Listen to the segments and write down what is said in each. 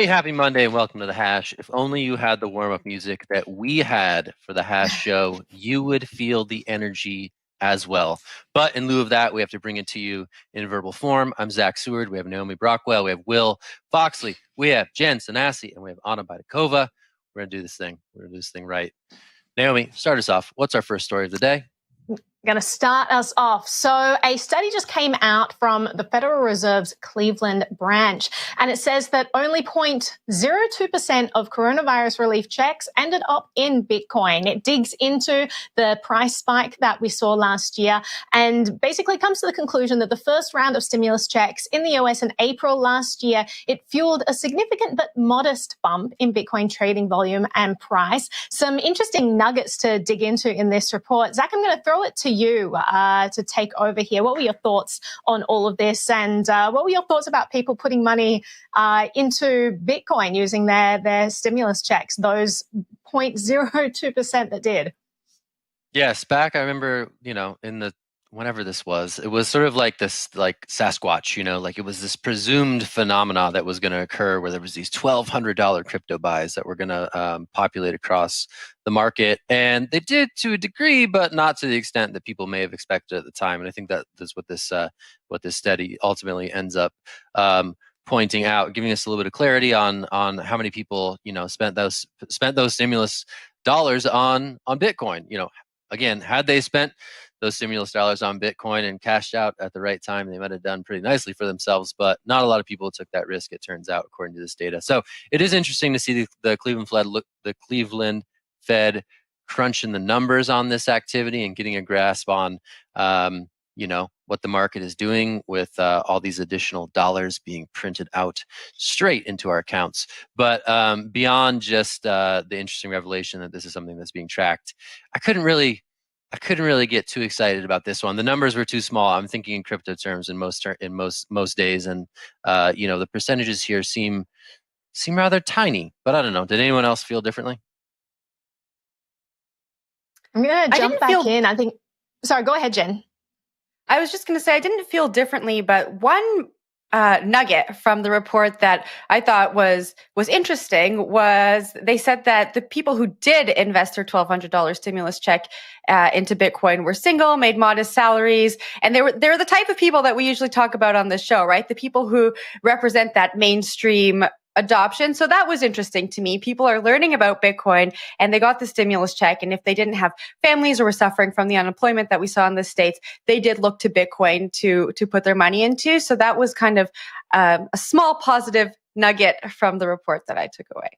Hey, happy Monday and welcome to The Hash. If only you had the warm-up music that we had for The Hash show, you would feel the energy as well. But in lieu of that, we have to bring it to you in verbal form. I'm Zack Seward. We have Naomi Brockwell. We have Will Foxley. We have Jen Sanasie. And we have Anna Baidakova. We're going to do this thing. We're going to do this thing right. Naomi, start us off. What's our first story of the day? Going to start us off. So a study just came out from the Federal Reserve's Cleveland branch, and it says that only 0.02% of coronavirus relief checks ended up in Bitcoin. It digs into the price spike that we saw last year and basically comes to the conclusion that the first round of stimulus checks in the US in April last year, it fueled a significant but modest bump in Bitcoin trading volume and price. Some interesting nuggets to dig into in this report. Zach, I'm going to throw it to you to take over here. What were your thoughts on all of this? And what were your thoughts about people putting money into Bitcoin using their stimulus checks, those 0.02% that did? Yes, back, I remember, in the whenever this was, it was sort of like this, like Sasquatch, like it was this presumed phenomena that was going to occur where there was these $1,200 crypto buys that were going to populate across the market. And they did to a degree, but not to the extent that people may have expected at the time. And I think that is what this study ultimately ends up pointing out, giving us a little bit of clarity on how many people, spent those stimulus dollars on Bitcoin. Again, had they spent those stimulus dollars on Bitcoin and cashed out at the right time, they might have done pretty nicely for themselves, but not a lot of people took that risk, it turns out, according to this data. So it is interesting to see the Cleveland Fed crunching the numbers on this activity and getting a grasp on, what the market is doing with all these additional dollars being printed out straight into our accounts. But beyond just the interesting revelation that this is something that's being tracked, I couldn't really get too excited about this one. The numbers were too small. I'm thinking in crypto terms in most days, and the percentages here seem rather tiny. But I don't know. Did anyone else feel differently? I'm going to jump back in. I think. Sorry, go ahead, Jen. I was just going to say I didn't feel differently, but one nugget from the report that I thought was interesting was they said that the people who did invest their $1,200 stimulus check into Bitcoin were single, made modest salaries, and they're the type of people that we usually talk about on this show, right? The people who represent that mainstream adoption. So that was interesting to me. People are learning about Bitcoin and they got the stimulus check. And if they didn't have families or were suffering from the unemployment that we saw in the States, they did look to Bitcoin to put their money into. So that was kind of a small positive nugget from the report that I took away.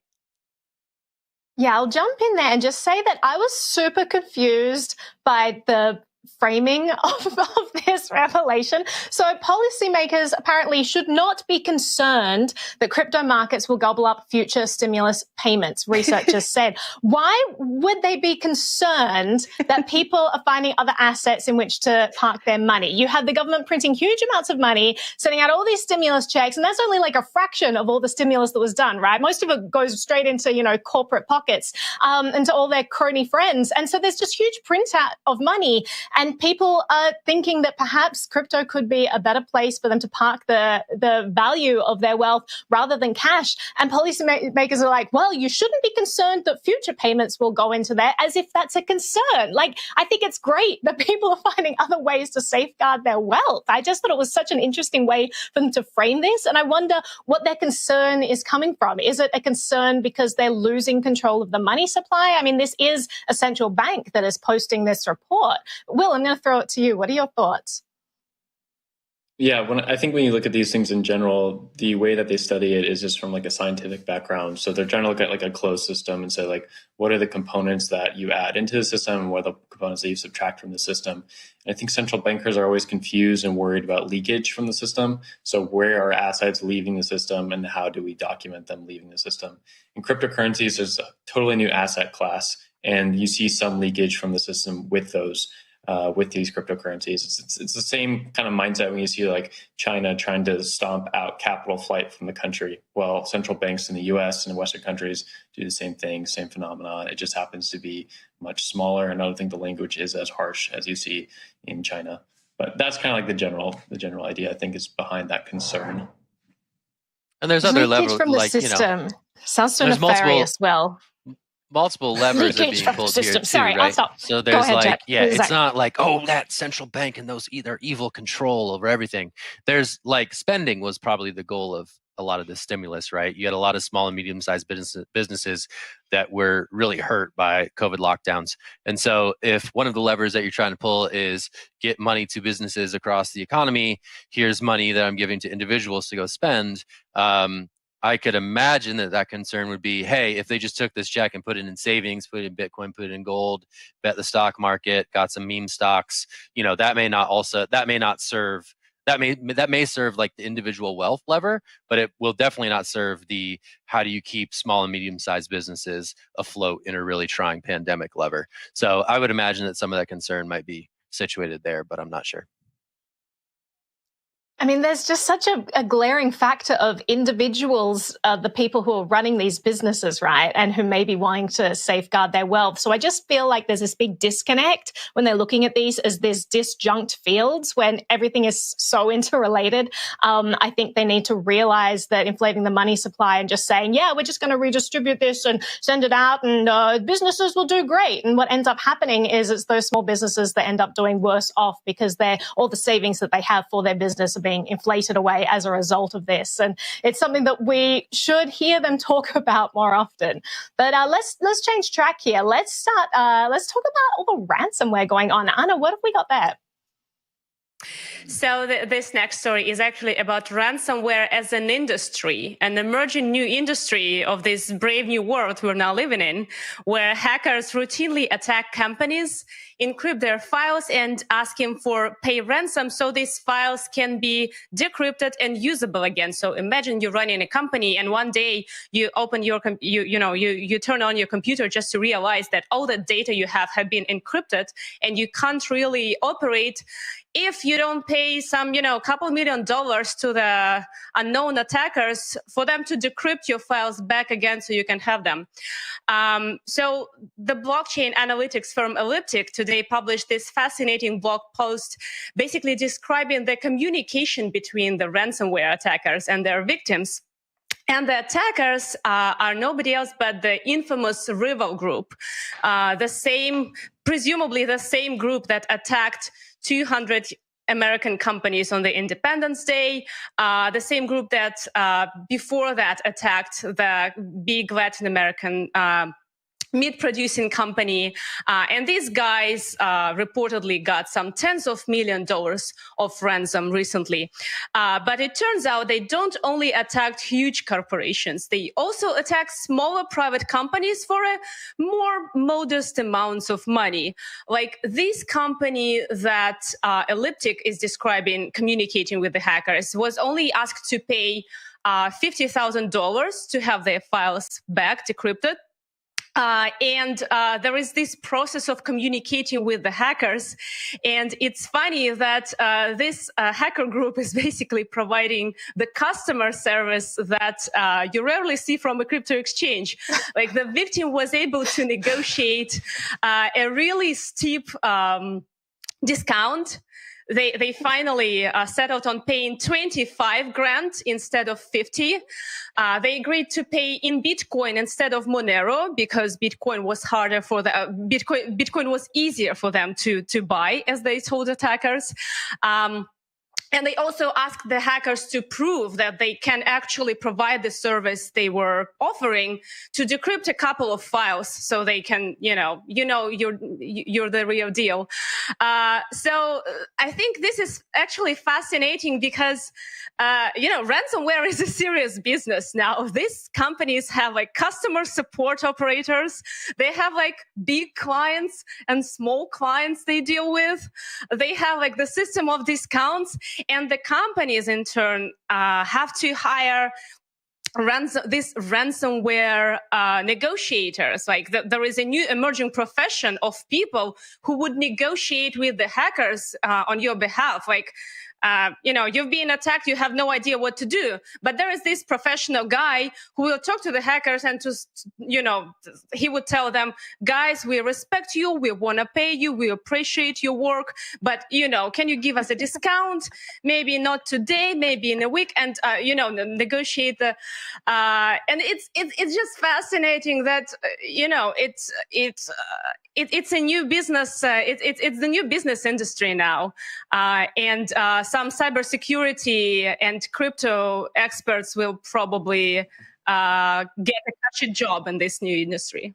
Yeah, I'll jump in there and just say that I was super confused by the framing of this revelation. So policymakers apparently should not be concerned that crypto markets will gobble up future stimulus payments, researchers said. Why would they be concerned that people are finding other assets in which to park their money? You have the government printing huge amounts of money, sending out all these stimulus checks, and that's only like a fraction of all the stimulus that was done, right? Most of it goes straight into, corporate pockets, and to all their crony friends. And so there's just huge printout of money. And people are thinking that perhaps crypto could be a better place for them to park the value of their wealth rather than cash. And policymakers are like, well, you shouldn't be concerned that future payments will go into there, as if that's a concern. Like, I think it's great that people are finding other ways to safeguard their wealth. I just thought it was such an interesting way for them to frame this. And I wonder what their concern is coming from. Is it a concern because they're losing control of the money supply? I mean, this is a central bank that is posting this report. Will, I'm going to throw it to you. What are your thoughts? Yeah, I think when you look at these things in general, the way that they study it is just from like a scientific background. So they're trying to look at like a closed system and say like, what are the components that you add into the system and what are the components that you subtract from the system? And I think central bankers are always confused and worried about leakage from the system. So where are assets leaving the system and how do we document them leaving the system? In cryptocurrencies, there's a totally new asset class, and you see some leakage from the system with those. With these cryptocurrencies. It's the same kind of mindset when you see like China trying to stomp out capital flight from the country. Well, central banks in the US and in Western countries do the same thing, same phenomenon. It just happens to be much smaller. And I don't think the language is as harsh as you see in China. But that's kind of like the general idea, I think, is behind that concern. And there's other levels, from the like, system. Sounds so there's nefarious. multiple levers are being pulled here too, Sorry, right? I'll stop. So there's ahead, Jack. it's not like, oh, that central bank and those either evil control over everything. There's like spending was probably the goal of a lot of this stimulus, right? You had a lot of small and medium-sized businesses that were really hurt by COVID lockdowns. And so if one of the levers that you're trying to pull is get money to businesses across the economy, here's money that I'm giving to individuals to go spend, I could imagine that concern would be, hey, if they just took this check and put it in savings, put it in Bitcoin, put it in gold, bet the stock market, got some meme stocks, that may serve like the individual wealth lever, but it will definitely not serve the how do you keep small and medium-sized businesses afloat in a really trying pandemic lever. So I would imagine that some of that concern might be situated there, but I'm not sure. I mean, there's just such a glaring factor of individuals, the people who are running these businesses, right, and who may be wanting to safeguard their wealth. So I just feel like there's this big disconnect when they're looking at these as these disjunct fields when everything is so interrelated. I think they need to realize that inflating the money supply and just saying, yeah, we're just going to redistribute this and send it out and businesses will do great. And what ends up happening is it's those small businesses that end up doing worse off because all the savings that they have for their business are being inflated away as a result of this. And it's something that we should hear them talk about more often. But let's change track here. Let's talk about all the ransomware going on. Anna, what have we got there? So this next story is actually about ransomware as an industry, an emerging new industry of this brave new world we're now living in, where hackers routinely attack companies, encrypt their files, and asking for pay ransom so these files can be decrypted and usable again. So imagine you're running a company and one day you open you turn on your computer just to realize that all the data you have been encrypted and you can't really operate if you don't pay some, couple $1 million to the unknown attackers for them to decrypt your files back again so you can have them. So the blockchain analytics firm Elliptic today published this fascinating blog post basically describing the communication between the ransomware attackers and their victims. And the attackers are nobody else but the infamous Rival Group, presumably the same group that attacked 200 American companies on the Independence Day, the same group that before that attacked the big Latin American meat-producing company. And these guys reportedly got some tens of millions of dollars of ransom recently. But it turns out they don't only attack huge corporations. They also attack smaller private companies for a more modest amounts of money. Like this company that Elliptic is describing communicating with the hackers was only asked to pay $50,000 to have their files back decrypted. And there is this process of communicating with the hackers. And it's funny that this hacker group is basically providing the customer service that you rarely see from a crypto exchange. Like the victim was able to negotiate a really steep discount. They finally settled on paying 25 grand instead of 50. They agreed to pay in Bitcoin instead of Monero because Bitcoin was harder for the Bitcoin was easier for them to buy, as they told attackers. And they also asked the hackers to prove that they can actually provide the service they were offering to decrypt a couple of files so they can, you're the real deal. So I think this is actually fascinating because, ransomware is a serious business now. These companies have like customer support operators. They have like big clients and small clients they deal with. They have like the system of discounts. And the companies, in turn, have to hire these ransomware negotiators. Like there is a new emerging profession of people who would negotiate with the hackers on your behalf. Like you've been attacked, you have no idea what to do. But there is this professional guy who will talk to the hackers and he would tell them, guys, we respect you, we want to pay you, we appreciate your work, but can you give us a discount? Maybe not today, maybe in a week, and negotiate the. And it's just fascinating that it's a new business. It's the new business industry now, and some cybersecurity and crypto experts will probably get a cushy job in this new industry.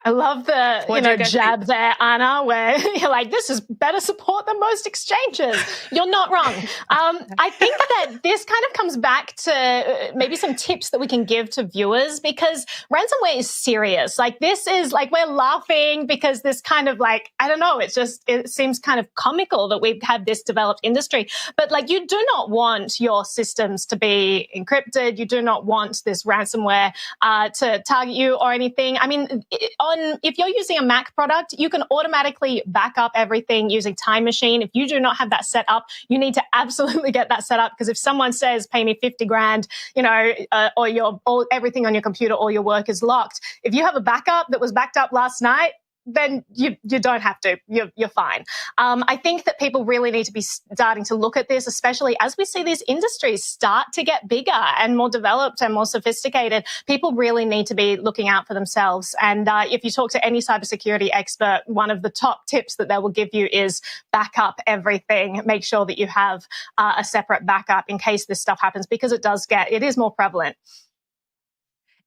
I love the jab there, Anna, where you're like, this is better support than most exchanges. You're not wrong. I think that this kind of comes back to maybe some tips that we can give to viewers, because ransomware is serious. Like, this is like, we're laughing because this kind of like, I don't know, it seems kind of comical that we've had this developed industry. But like, you do not want your systems to be encrypted. You do not want this ransomware to target you or anything. I mean, if you're using a Mac product, you can automatically back up everything using Time Machine. If you do not have that set up, you need to absolutely get that set up, because if someone says, pay me 50 grand, or everything on your computer, all your work is locked. If you have a backup that was backed up last night, then you don't have to. You're fine. I think that people really need to be starting to look at this, especially as we see these industries start to get bigger and more developed and more sophisticated. People really need to be looking out for themselves. And if you talk to any cybersecurity expert, one of the top tips that they will give you is back up everything. Make sure that you have a separate backup in case this stuff happens, because it is more prevalent.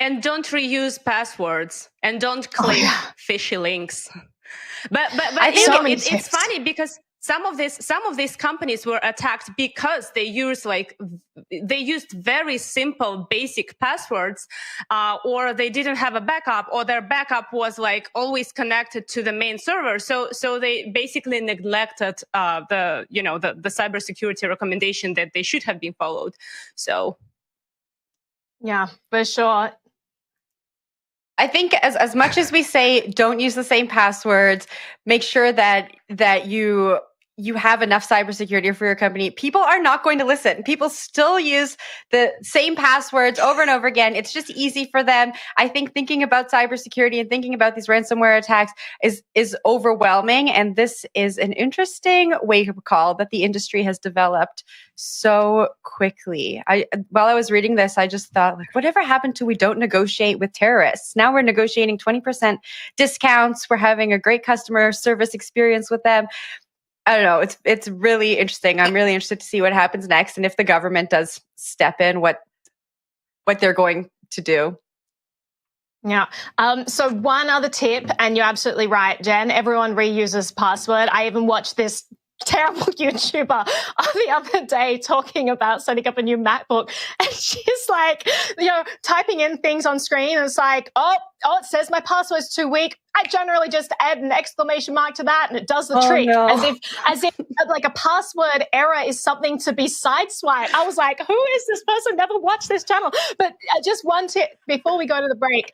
And don't reuse passwords, and don't click fishy links. But I think it's funny, because some of these companies were attacked because they used very simple basic passwords, or they didn't have a backup, or their backup was like always connected to the main server. So they basically neglected the cybersecurity recommendation that they should have been followed. So yeah, for sure. I think as much as we say, don't use the same passwords, make sure that you have enough cybersecurity for your company. People are not going to listen. People still use the same passwords over and over again. It's just easy for them. I think thinking about cybersecurity and thinking about these ransomware attacks is overwhelming. And this is an interesting wake-up call that the industry has developed so quickly. While I was reading this, I just thought, like, whatever happened to we don't negotiate with terrorists? Now we're negotiating 20% discounts. We're having a great customer service experience with them. I don't know. It's really interesting. I'm really interested to see what happens next, and if the government does step in, what they're going to do. Yeah. So one other tip, and you're absolutely right, Jen. Everyone reuses password. I even watched this terrible YouTuber the other day talking about setting up a new MacBook, and she's like, typing in things on screen, and it's like, oh, it says my password's too weak. I generally just add an exclamation mark to that, and it does the trick. No. As if like a password error is something to be sideswiped. I was like, who is this person? Never watched this channel. But just one tip before we go to the break: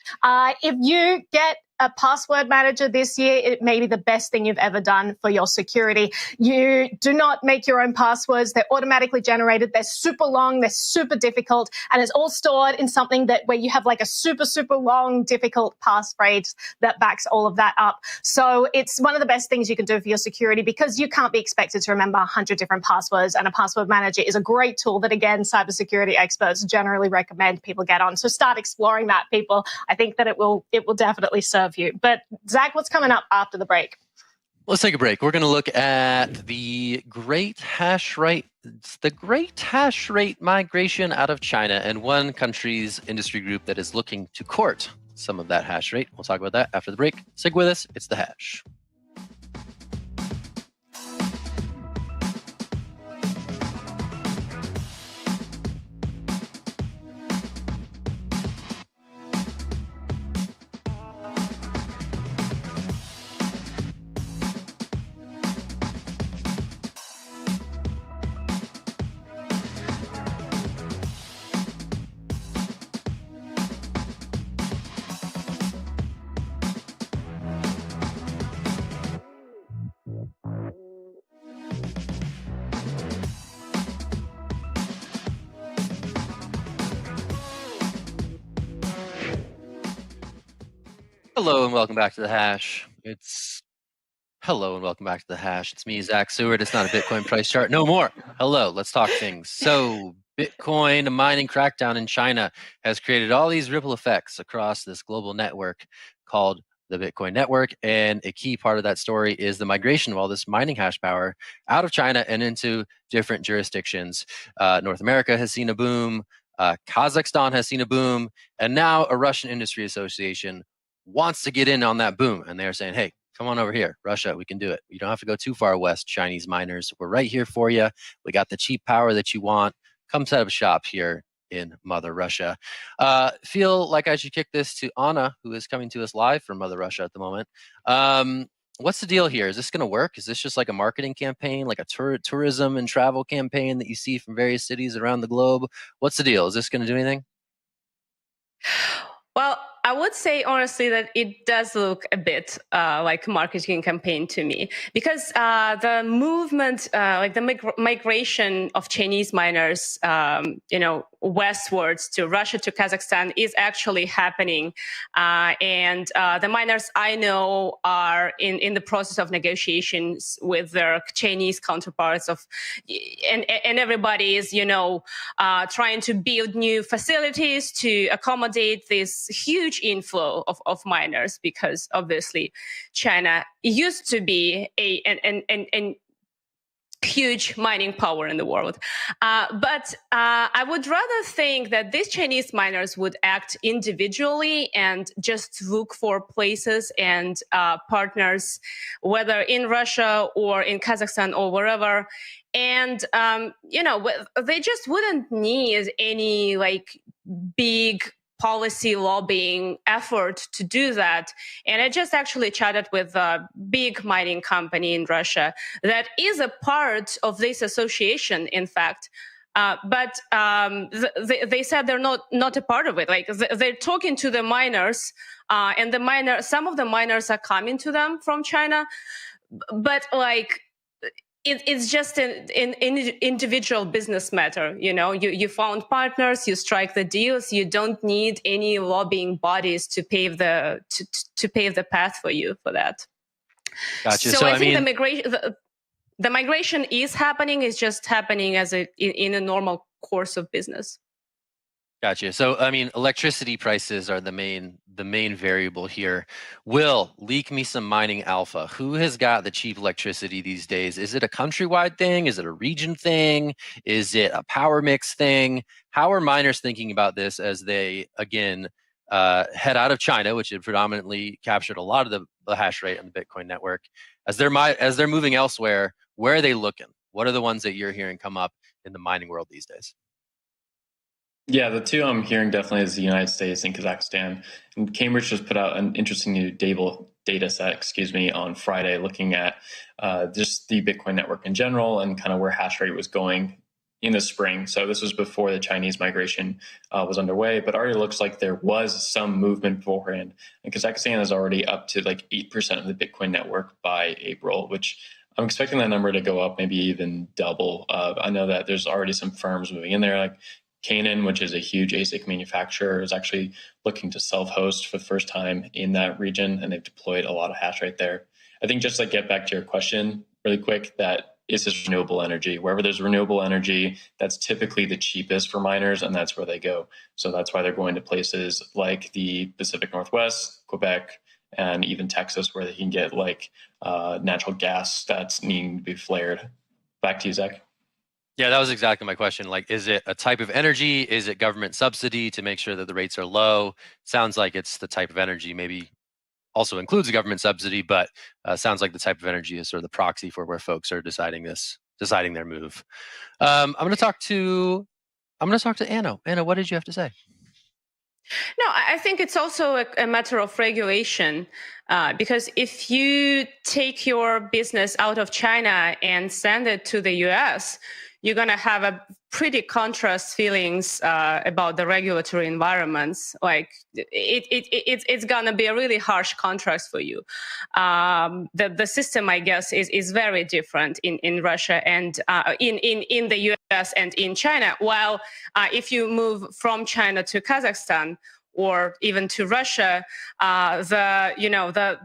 if you get a password manager this year, it may be the best thing you've ever done for your security. You do not make your own passwords. They're automatically generated. They're super long. They're super difficult. And it's all stored in something where you have like a super, super long, difficult passphrase that backs all of that up. So it's one of the best things you can do for your security, because you can't be expected to remember 100 different passwords. And a password manager is a great tool that, again, cybersecurity experts generally recommend people get on. So start exploring that, people. I think that it will definitely serve you. But Zack, what's coming up after the break? Let's take a break. We're going to look at the great hash rate migration out of China, and one country's industry group that is looking to court some of that hash rate. We'll talk about that after the break. Stick with us. It's The Hash. Hello and welcome back to the Hash. Hello and welcome back to the Hash. It's me, Zack Seward. It's not a Bitcoin price chart no more. Hello, let's talk things. So, Bitcoin mining crackdown in China has created all these ripple effects across this global network called the Bitcoin network. And a key part of that story is the migration of all this mining hash power out of China and into different jurisdictions. North America has seen a boom. Kazakhstan has seen a boom. And now a Russian Industry Association wants to get in on that boom. And they're saying, hey, come on over here, Russia, we can do it. You don't have to go too far west, Chinese miners. We're right here for you. We got the cheap power that you want. Come set up shop here in Mother Russia. Feel like I should kick this to Anna, who is coming to us live from Mother Russia at the moment. What's the deal here? Is this going to work? Is this just like a marketing campaign, like a tourism and travel campaign that you see from various cities around the globe? What's the deal? Is this going to do anything? Well, I would say honestly that it does look a bit like a marketing campaign to me, because the movement, like the migration of Chinese miners, westwards to Russia, to Kazakhstan, is actually happening. And the miners I know are in the process of negotiations with their Chinese counterparts and everybody is, trying to build new facilities to accommodate this huge inflow of miners, because obviously China used to be an huge mining power in the world. But I would rather think that these Chinese miners would act individually and just look for places and partners, whether in Russia or in Kazakhstan or wherever. And, they just wouldn't need any big policy lobbying effort to do that. And I just actually chatted with a big mining company in Russia that is a part of this association, in fact. But they said they're not a part of it. They're talking to the miners, and some of the miners are coming to them from China, but it's just an individual business matter. You found partners, you strike the deals. You don't need any lobbying bodies to pave the path for you for that. Gotcha. So I think the migration is happening. It's just happening in a normal course of business. Gotcha. So, electricity prices are the main variable here. Will, leak me some mining alpha. Who has got the cheap electricity these days? Is it a countrywide thing? Is it a region thing? Is it a power mix thing? How are miners thinking about this as they, again, head out of China, which had predominantly captured a lot of the hash rate on the Bitcoin network? As they're moving elsewhere, where are they looking? What are the ones that you're hearing come up in the mining world these days? Yeah, the two I'm hearing definitely is the United States and Kazakhstan. And Cambridge just put out an interesting new data set, on Friday, looking at just the Bitcoin network in general and kind of where hash rate was going in the spring. So this was before the Chinese migration was underway, but already looks like there was some movement beforehand. And Kazakhstan is already up to 8% of the Bitcoin network by April, which I'm expecting that number to go up, maybe even double. I know that there's already some firms moving in there, like Canaan, which is a huge ASIC manufacturer, is actually looking to self-host for the first time in that region, and they've deployed a lot of hash rate there. I think just get back to your question really quick, that is this renewable energy. Wherever there's renewable energy, that's typically the cheapest for miners, and that's where they go. So that's why they're going to places like the Pacific Northwest, Quebec, and even Texas, where they can get natural gas that's needing to be flared. Back to you, Zach. Yeah, that was exactly my question. Is it a type of energy? Is it government subsidy to make sure that the rates are low? Sounds like it's the type of energy, maybe also includes a government subsidy, but sounds like the type of energy is sort of the proxy for where folks are deciding their move. I'm going to talk to Anna. Anna, what did you have to say? No, I think it's also a matter of regulation, because if you take your business out of China and send it to the US, you're going to have a pretty contrast feelings about the regulatory environments. It's going to be a really harsh contrast for you. The system, I guess, is very different in Russia and in the US and in China. While if you move from China to Kazakhstan, or even to Russia, the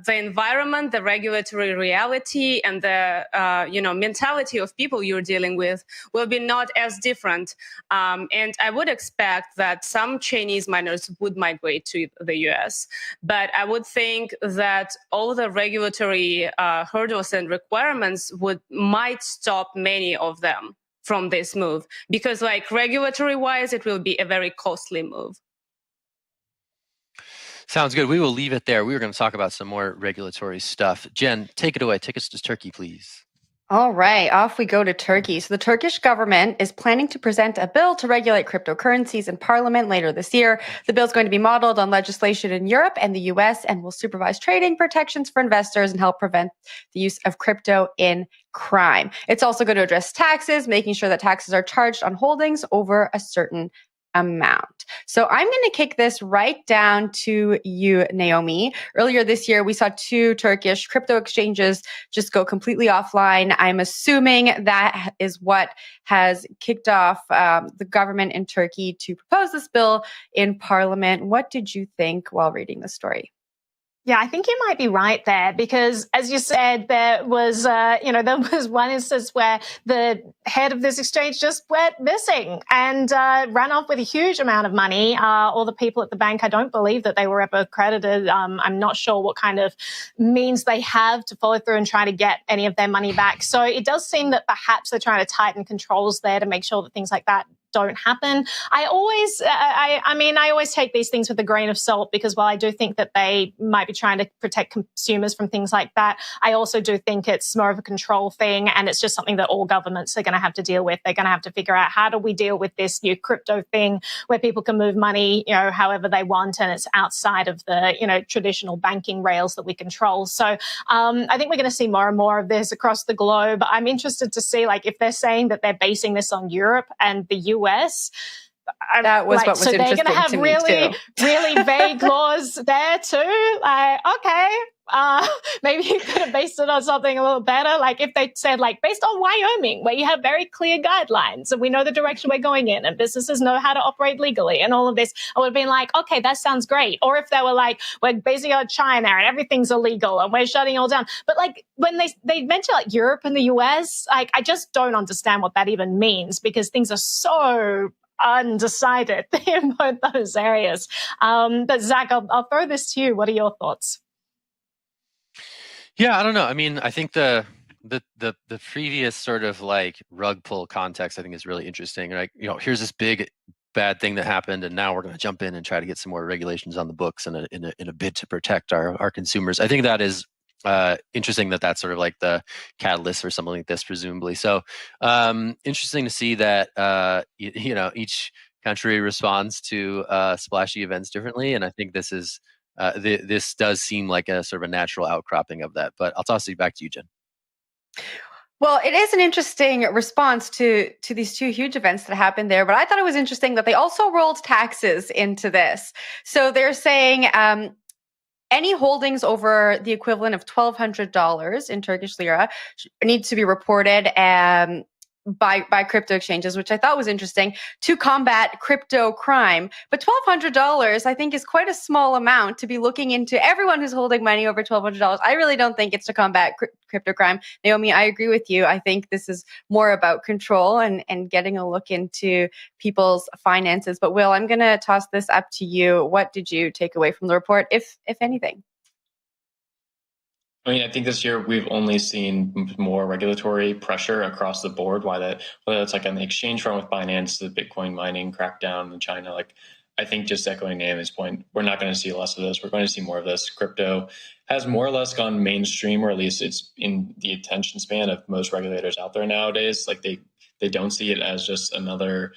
environment, the regulatory reality, and the mentality of people you're dealing with will be not as different. And I would expect that some Chinese miners would migrate to the US, but I would think that all the regulatory hurdles and requirements might stop many of them from this move, because like regulatory wise, it will be a very costly move. Sounds good. We will leave it there. We were going to talk about some more regulatory stuff. Jen, take it away. Take us to Turkey, please. All right, off we go to Turkey. So the Turkish government is planning to present a bill to regulate cryptocurrencies in parliament later this year. The bill is going to be modeled on legislation in Europe and the US and will supervise trading protections for investors and help prevent the use of crypto in crime. It's also going to address taxes, making sure that taxes are charged on holdings over a certain amount. So I'm going to kick this right down to you, Naomi. Earlier this year, we saw 2 Turkish crypto exchanges just go completely offline. I'm assuming that is what has kicked off the government in Turkey to propose this bill in parliament. What did you think while reading the story? Yeah, I think you might be right there because, as you said, there was one instance where the head of this exchange just went missing and ran off with a huge amount of money. All the people at the bank, I don't believe that they were ever credited. I'm not sure what kind of means they have to follow through and try to get any of their money back. So it does seem that perhaps they're trying to tighten controls there to make sure that things like that don't happen. I always take these things with a grain of salt because while I do think that they might be trying to protect consumers from things like that, I also do think it's more of a control thing and it's just something that all governments are going to have to deal with. They're going to have to figure out how do we deal with this new crypto thing where people can move money, however they want and it's outside of the, traditional banking rails that we control. So I think we're going to see more and more of this across the globe. I'm interested to see if they're saying that they're basing this on Europe and the US. That was what was interesting to me too. So they're going to have really vague laws there too. Okay, maybe you could have based it on something a little better. If they said based on Wyoming, where you have very clear guidelines and we know the direction we're going in and businesses know how to operate legally and all of this, I would have been okay, that sounds great. Or if they were we're basing it on China and everything's illegal and we're shutting it all down. But when they mention Europe and the US, I just don't understand what that even means because things are so undecided in both those areas. But Zach, I'll throw this to you. What are your thoughts? Yeah, I don't know. I mean, I think the previous sort of rug pull context, I think is really interesting. Here's this big bad thing that happened, and now we're going to jump in and try to get some more regulations on the books in a bid to protect our consumers. I think that is interesting that's sort of the catalyst for something like this, presumably. So interesting to see that each country responds to splashy events differently, and I think this is this does seem like a sort of a natural outcropping of that. But I'll toss it back to you, Jen. Well, it is an interesting response to these 2 huge events that happened there, but I thought it was interesting that they also rolled taxes into this. So they're saying any holdings over the equivalent of $1,200 in Turkish lira needs to be reported by crypto exchanges, which I thought was interesting, to combat crypto crime. But $1,200, I think, is quite a small amount to be looking into everyone who's holding money over $1,200. I really don't think it's to combat crypto crime. Naomi, I agree with you. I think this is more about control and getting a look into people's finances. But Will, I'm going to toss this up to you. What did you take away from the report, if anything? I think this year we've only seen more regulatory pressure across the board. Whether it's on the exchange front with Binance, the Bitcoin mining crackdown in China. I think just echoing Naomi's point, we're not going to see less of this. We're going to see more of this. Crypto has more or less gone mainstream, or at least it's in the attention span of most regulators out there nowadays. They don't see it as just another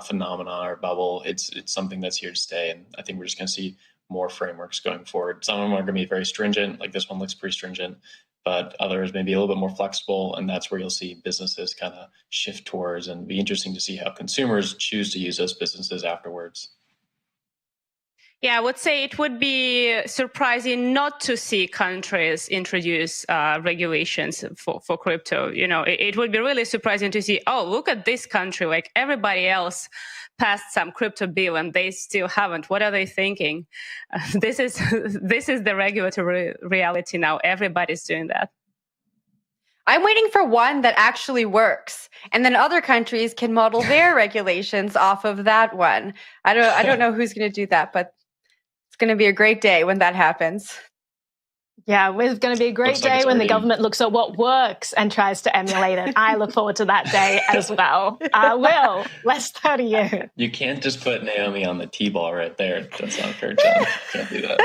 phenomenon or bubble. It's something that's here to stay, and I think we're just going to see more frameworks going forward. Some of them are going to be very stringent, this one looks pretty stringent, but others may be a little bit more flexible, and that's where you'll see businesses kind of shift towards, and be interesting to see how consumers choose to use those businesses afterwards. Yeah, I would say it would be surprising not to see countries introduce regulations for crypto. It would be really surprising to see, oh, look at this country, like everybody else passed some crypto bill and they still haven't. What are they thinking? This is the regulatory reality now. Everybody's doing that. I'm waiting for one that actually works, and then other countries can model their regulations off of that one. I don't know who's going to do that, but it's going to be a great day when that happens. Yeah, it's going to be a great day when the government looks at what works and tries to emulate it. I look forward to that day as well. Will, let's start to you. You can't just put Naomi on the T-ball right there. That's not fair, John. Can't do that.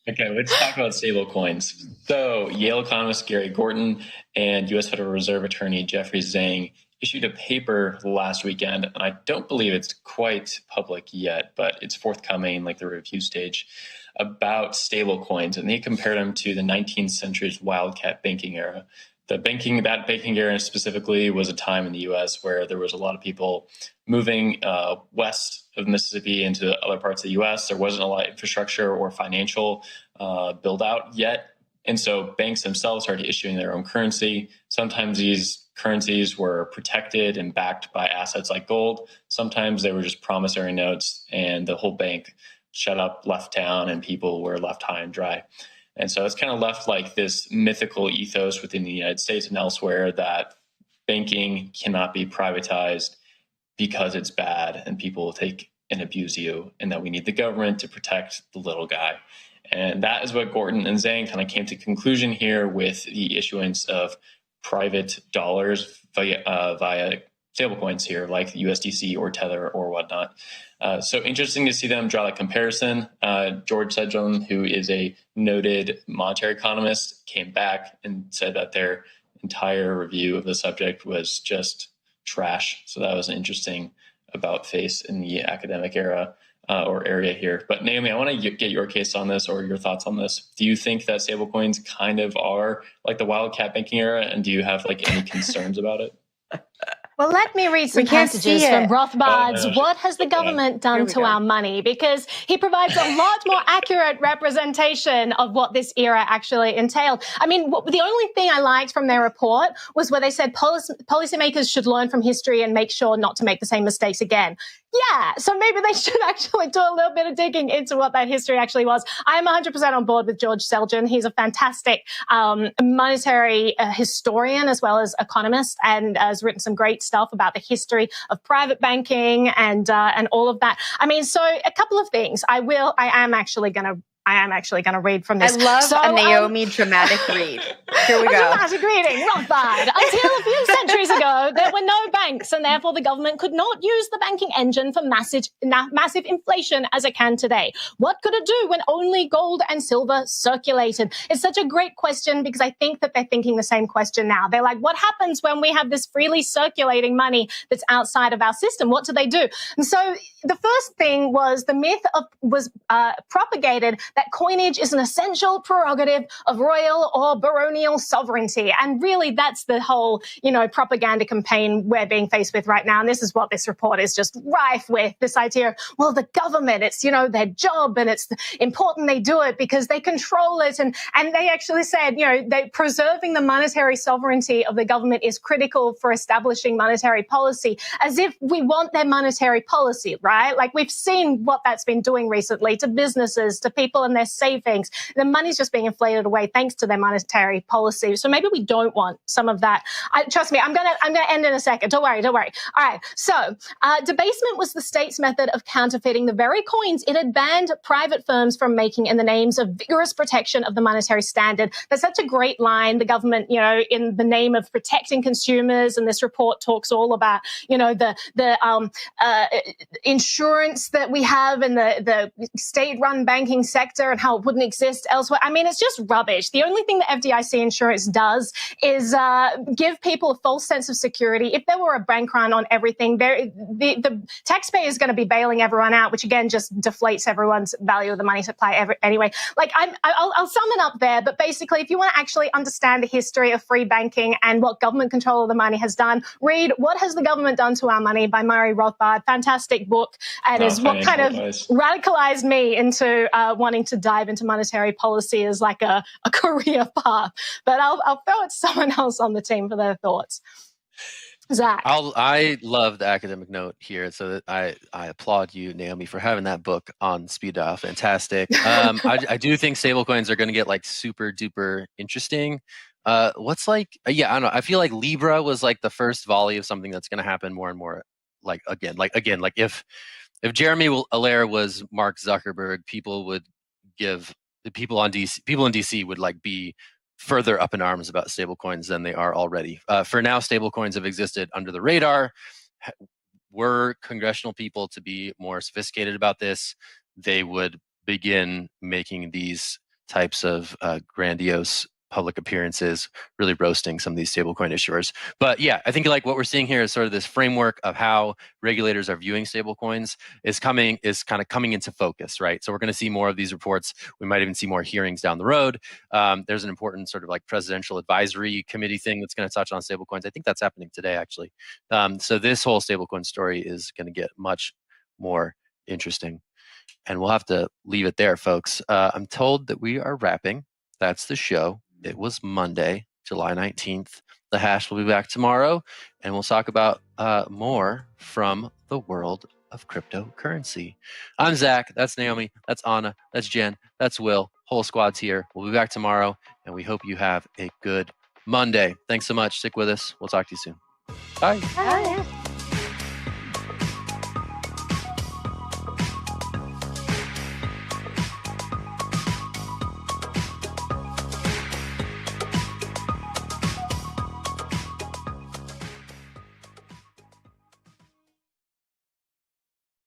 Okay, let's talk about stablecoins. So, Yale economist Gary Gorton and U.S. Federal Reserve Attorney Jeffrey Zhang issued a paper last weekend, and I don't believe it's quite public yet, but it's forthcoming, like the review stage, about stablecoins, and they compared them to the 19th century's wildcat banking era. That banking era specifically was a time in the U.S. where there was a lot of people moving west of Mississippi into other parts of the U.S. There wasn't a lot of infrastructure or financial build out yet. And so banks themselves started issuing their own currency. Sometimes these currencies were protected and backed by assets like gold. Sometimes they were just promissory notes, and the whole bank shut up, left town, and people were left high and dry. And so it's kind of left like this mythical ethos within the United States and elsewhere that banking cannot be privatized because it's bad and people will take and abuse you, and that we need the government to protect the little guy. And that is what Gorton and Zhang kind of came to conclusion here with the issuance of private dollars via stablecoins here, like USDC or Tether or whatnot. So interesting to see them draw that comparison. George Sedgwick, who is a noted monetary economist, came back and said that their entire review of the subject was just trash. So that was an interesting about face in the academic era or area here. But Naomi, I want to get your case on this or your thoughts on this. Do you think that stablecoins kind of are like the wildcat banking era, and do you have like any concerns about it? Well, let me read some passages from Rothbard's What Has the Government Done to Our Money? Because he provides a lot more accurate representation of what this era actually entailed. I mean, the only thing I liked from their report was where they said policymakers should learn from history and make sure not to make the same mistakes again. Yeah, so maybe they should actually do a little bit of digging into what that history actually was. I am 100% on board with George Sedgwick. He's a fantastic monetary historian as well as economist, and has written some great stuff about the history of private banking and all of that. I mean, so a couple of things. I am actually going to read from this. I love a Naomi dramatic read. Here we go. Dramatic reading, Rothbard. Until a few centuries ago, there were no banks, and therefore the government could not use the banking engine for massive inflation as it can today. What could it do when only gold and silver circulated? It's such a great question, because I think that they're thinking the same question now. They're like, what happens when we have this freely circulating money that's outside of our system? What do they do? And so the first thing was the myth was propagated that coinage is an essential prerogative of royal or baronial sovereignty. And really, that's the whole, propaganda campaign we're being faced with right now. And this is what this report is just rife with, this idea of, well, the government, it's, their job, and it's important they do it because they control it. And they actually said, they preserving the monetary sovereignty of the government is critical for establishing monetary policy, as if we want their monetary policy, right? Like, we've seen what that's been doing recently to businesses, to people and their savings. The money's just being inflated away thanks to their monetary policy. So maybe we don't want some of that. Trust me, I'm gonna end in a second. Don't worry. All right. So debasement was the state's method of counterfeiting the very coins it had banned private firms from making in the names of vigorous protection of the monetary standard. That's such a great line. The government, in the name of protecting consumers, and this report talks all about, the insurance that we have in the state-run banking sector and how it wouldn't exist elsewhere. I mean, it's just rubbish. The only thing that FDIC insurance does is give people a false sense of security. If there were a bank run on everything, the taxpayer is going to be bailing everyone out, which again just deflates everyone's value of the money supply anyway. Like I'll sum it up there, but basically, if you want to actually understand the history of free banking and what government control of the money has done, read What Has the Government Done to Our Money by Murray Rothbard. Fantastic book, and is what kind of radicalized me into wanting to dive into monetary policy as like a career path. But I'll throw it to someone else on the team for their thoughts. Zack. I love the academic note here, so that I applaud you, Naomi, for having that book on speed dial. Fantastic. I do think stablecoins are going to get like super duper interesting. What's like, I don't know. I feel like Libra was like the first volley of something that's going to happen more and more. Like if Jeremy Allaire was Mark Zuckerberg, people in DC would like be further up in arms about stablecoins than they are already. For now, stablecoins have existed under the radar. Were congressional people to be more sophisticated about this, they would begin making these types of grandiose public appearances, really roasting some of these stablecoin issuers. But yeah, I think like what we're seeing here is sort of this framework of how regulators are viewing stablecoins is kind of coming into focus, right? So we're going to see more of these reports. We might even see more hearings down the road. There's an important sort of like presidential advisory committee thing that's going to touch on stablecoins. I think that's happening today, actually. So this whole stablecoin story is going to get much more interesting. And we'll have to leave it there, folks. I'm told that we are wrapping. That's the show. It was Monday, July 19th. The Hash will be back tomorrow, and we'll talk about more from the world of cryptocurrency. I'm Zach. That's Naomi. That's Anna. That's Jen. That's Will. Whole squad's here. We'll be back tomorrow, and we hope you have a good Monday. Thanks so much. Stick with us. We'll talk to you soon. Bye. Bye.